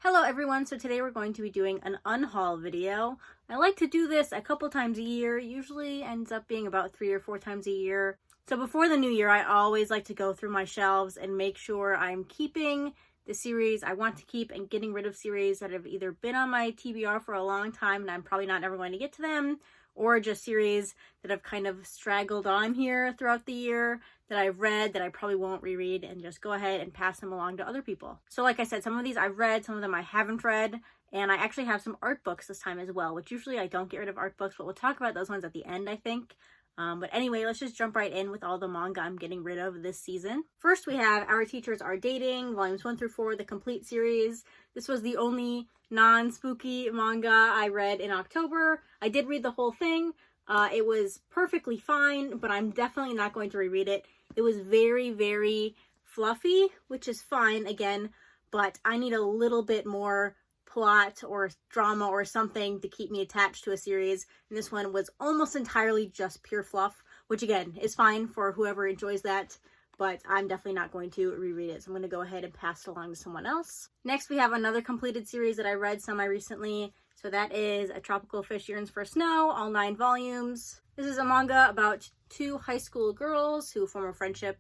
Hello everyone, so today we're going to be doing an unhaul video. I like to do this a couple times a year, usually ends up being about 3 or 4 times a year. So before the new year, I always like to go through my shelves and make sure I'm keeping the series I want to keep and getting rid of series that have either been on my TBR for a long time and I'm probably not ever going to get to them, or just series that have kind of straggled on here throughout the year that I've read that I probably won't reread and just go ahead and pass them along to other people. So like I said, some of these I've read, some of them I haven't read, and I actually have some art books this time as well, which usually I don't get rid of art books, but we'll talk about those ones at the end, I think. But anyway, let's just jump right in with all the manga I'm getting rid of this season. First, we have Our Teachers Are Dating, volumes 1 through 4, the complete series. This was the only non-spooky manga I read in October. I did read the whole thing. It was perfectly fine, but I'm definitely not going to reread it. It was very, very fluffy, which is fine, again, but I need a little bit more plot or drama or something to keep me attached to a series, and this one was almost entirely just pure fluff, which again is fine for whoever enjoys that, but I'm definitely not going to reread it, so I'm going to go ahead and pass it along to someone else. Next, we have another completed series that I read semi-recently, so that is A Tropical Fish Yearns for Snow, all 9 volumes. This is a manga about 2 high school girls who form a friendship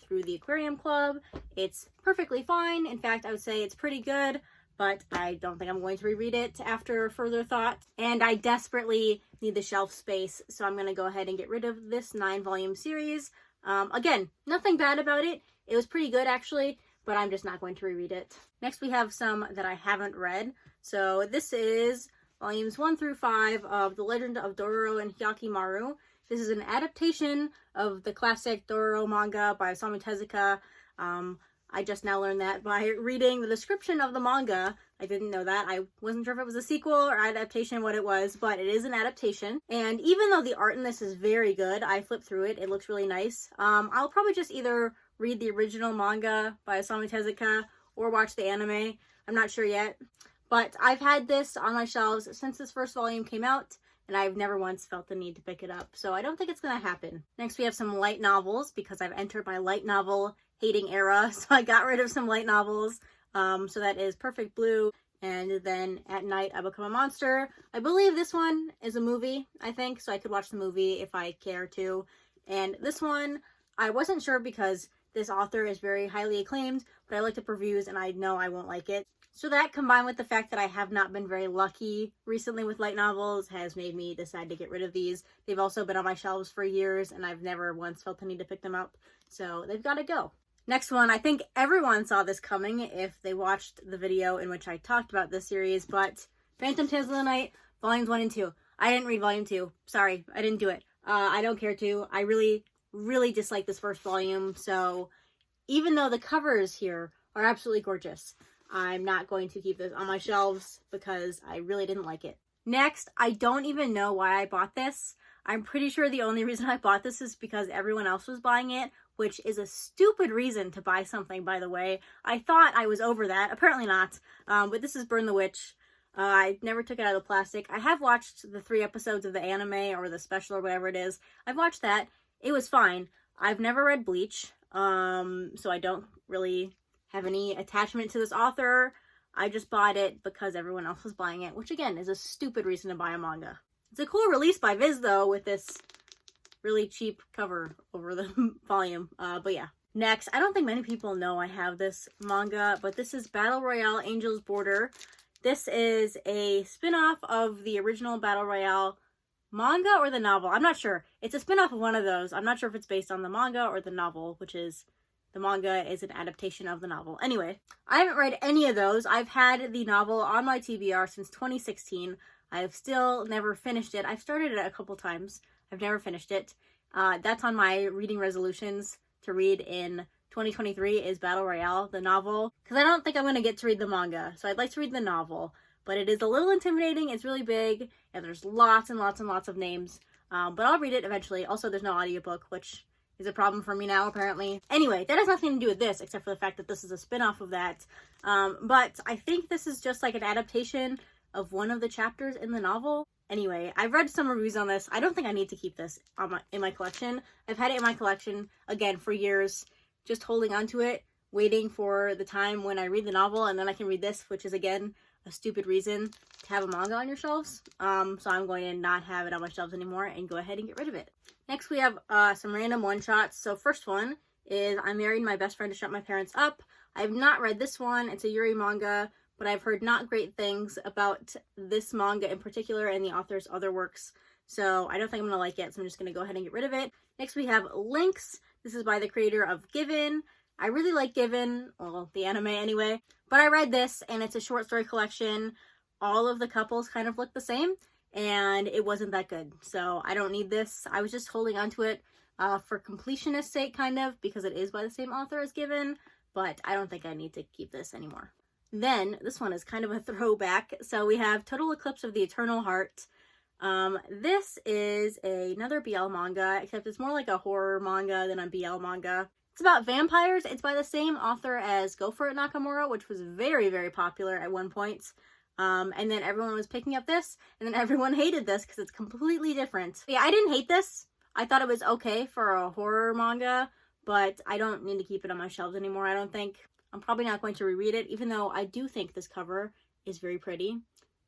through the aquarium club. It's perfectly fine. In fact, I would say it's pretty good, but I don't think I'm going to reread it after further thought. And I desperately need the shelf space, so I'm going to go ahead and get rid of this 9-volume series. Again, nothing bad about it. It was pretty good, actually, but I'm just not going to reread it. Next, we have some that I haven't read. So this is volumes 1 through 5 of The Legend of Dororo and Hyakimaru. This is an adaptation of the classic Dororo manga by Osamu Tezuka. I just now learned that by reading the description of the manga. I didn't know that. I wasn't sure if it was a sequel or adaptation, what it was, but it is an adaptation. And even though the art in this is very good, I flipped through it. It looks really nice. I'll probably just either read the original manga by Osamu Tezuka or watch the anime. I'm not sure yet. But I've had this on my shelves since this first volume came out, and I've never once felt the need to pick it up. So I don't think it's going to happen. Next, we have some light novels, because I've entered my light novel hating era, so I got rid of some light novels. So that is Perfect Blue, and then At Night I Become a Monster. I believe this one is a movie, I think, so I could watch the movie if I care to. And this one, I wasn't sure because this author is very highly acclaimed, but I looked up reviews and I know I won't like it. So that, combined with the fact that I have not been very lucky recently with light novels, has made me decide to get rid of these. They've also been on my shelves for years, and I've never once felt the need to pick them up, so they've got to go. Next one, I think everyone saw this coming if they watched the video in which I talked about this series, but Phantom Tales of the Night, volumes 1 and 2. I didn't read volume 2. Sorry, I didn't do it. I don't care to. I really, really dislike this first volume, so even though the covers here are absolutely gorgeous, I'm not going to keep this on my shelves because I really didn't like it. Next, I don't even know why I bought this. I'm pretty sure the only reason I bought this is because everyone else was buying it, which is a stupid reason to buy something, by the way. I thought I was over that. Apparently not. But this is Burn the Witch. I never took it out of the plastic. I have watched the 3 episodes of the anime or the special or whatever it is. I've watched that. It was fine. I've never read Bleach, so I don't really have any attachment to this author. I just bought it because everyone else was buying it, which again is a stupid reason to buy a manga. It's a cool release by Viz though, with this really cheap cover over the volume, but yeah. Next, I don't think many people know I have this manga, but this is Battle Royale Angel's Border. This is a spin-off of the original Battle Royale manga or the novel. I'm not sure. It's a spin-off of one of those. I'm not sure if it's based on the manga or the novel, which is the manga is an adaptation of the novel. Anyway, I haven't read any of those. I've had the novel on my TBR since 2016. I've still never finished it. I've started it a couple times. I've never finished it. That's on my reading resolutions to read in 2023 is Battle Royale, the novel, because I don't think I'm going to get to read the manga. So I'd like to read the novel, but it is a little intimidating. It's really big, and there's lots and lots and lots of names. But I'll read it eventually. Also, there's no audiobook, which is a problem for me now, apparently. Anyway, that has nothing to do with this, except for the fact that this is a spin-off of that. But I think this is just like an adaptation of one of the chapters in the novel. Anyway, I've read some reviews on this. I don't think I need to keep this in my collection. I've had it in my collection, again, for years, just holding on to it. waiting for the time when I read the novel and then I can read this, which is again a stupid reason to have a manga on your shelves. So I'm going to not have it on my shelves anymore and go ahead and get rid of it. Next we have some random one-shots. So first one is I Married My Best Friend to Shut My Parents Up. I have not read this one. It's a Yuri manga, but I've heard not great things about this manga in particular and the author's other works. So I don't think I'm going to like it, so I'm just going to go ahead and get rid of it. Next we have Lynx. This is by the creator of Given. I really like Given, well, the anime anyway, but I read this and it's a short story collection. All of the couples kind of look the same and it wasn't that good, so I don't need this. I was just holding on to it for completionist sake, kind of, because it is by the same author as Given, but I don't think I need to keep this anymore. Then, this one is kind of a throwback. So we have Total Eclipse of the Eternal Heart. This is another BL manga, except it's more like a horror manga than a BL manga. It's about vampires. It's by the same author as Go For It Nakamura, which was very, very popular at one point. And then everyone was picking up this, and then everyone hated this because it's completely different. But yeah, I didn't hate this. I thought it was okay for a horror manga, but I don't need to keep it on my shelves anymore, I don't think. I'm probably not going to reread it, even though I do think this cover is very pretty.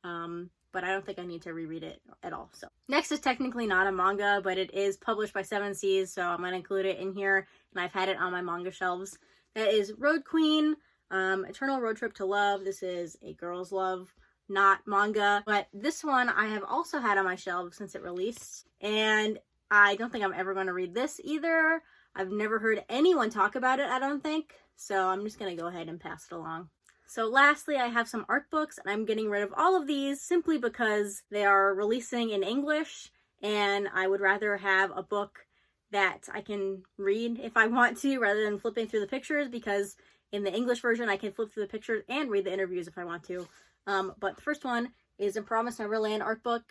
But I don't think I need to reread it at all. So next is technically not a manga, but it is published by Seven Seas, so I'm going to include it in here, and I've had it on my manga shelves. That is Road Queen, Eternal Road Trip to Love. This is a girl's love, not manga, but this one I have also had on my shelves since it released, and I don't think I'm ever going to read this either. I've never heard anyone talk about it, I don't think, so I'm just going to go ahead and pass it along. So lastly, I have some art books, and I'm getting rid of all of these simply because they are releasing in English, and I would rather have a book that I can read if I want to, rather than flipping through the pictures, because in the English version, I can flip through the pictures and read the interviews if I want to. But the first one is a Promised Neverland art book.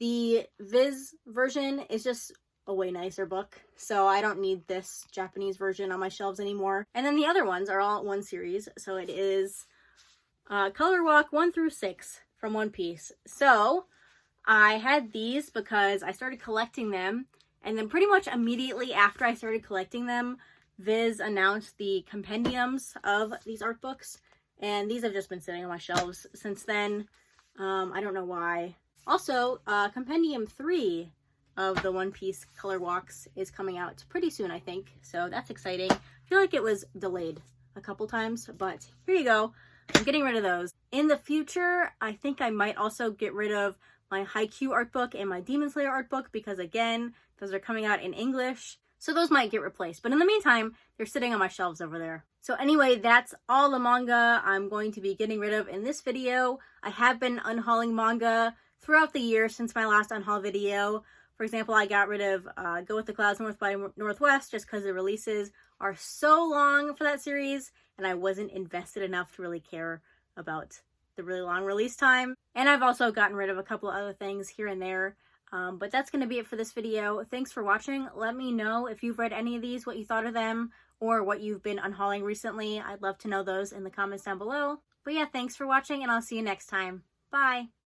The Viz version is just a way nicer book, so I don't need this Japanese version on my shelves anymore. And then the other ones are all one series, so it is Color Walk 1 through 6 from One Piece. So I had these because I started collecting them, and then pretty much immediately after I started collecting them, Viz announced the compendiums of these art books, and these have just been sitting on my shelves since then. I don't know why. Also, compendium 3 of the One Piece Color Walks is coming out pretty soon, I think, so that's exciting. I feel like it was delayed a couple times, but here you go. I'm getting rid of those. In the future, I think I might also get rid of my Haikyuu art book and my Demon Slayer art book because, again, those are coming out in English, so those might get replaced. But in the meantime, they're sitting on my shelves over there. So anyway, that's all the manga I'm going to be getting rid of in this video. I have been unhauling manga throughout the year since my last unhaul video. For example, I got rid of Go With the Clouds North by Northwest just because the releases are so long for that series, and I wasn't invested enough to really care about the really long release time. And I've also gotten rid of a couple of other things here and there. But that's going to be it for this video. Thanks for watching. Let me know if you've read any of these, what you thought of them, or what you've been unhauling recently. I'd love to know those in the comments down below. But yeah, thanks for watching, and I'll see you next time. Bye!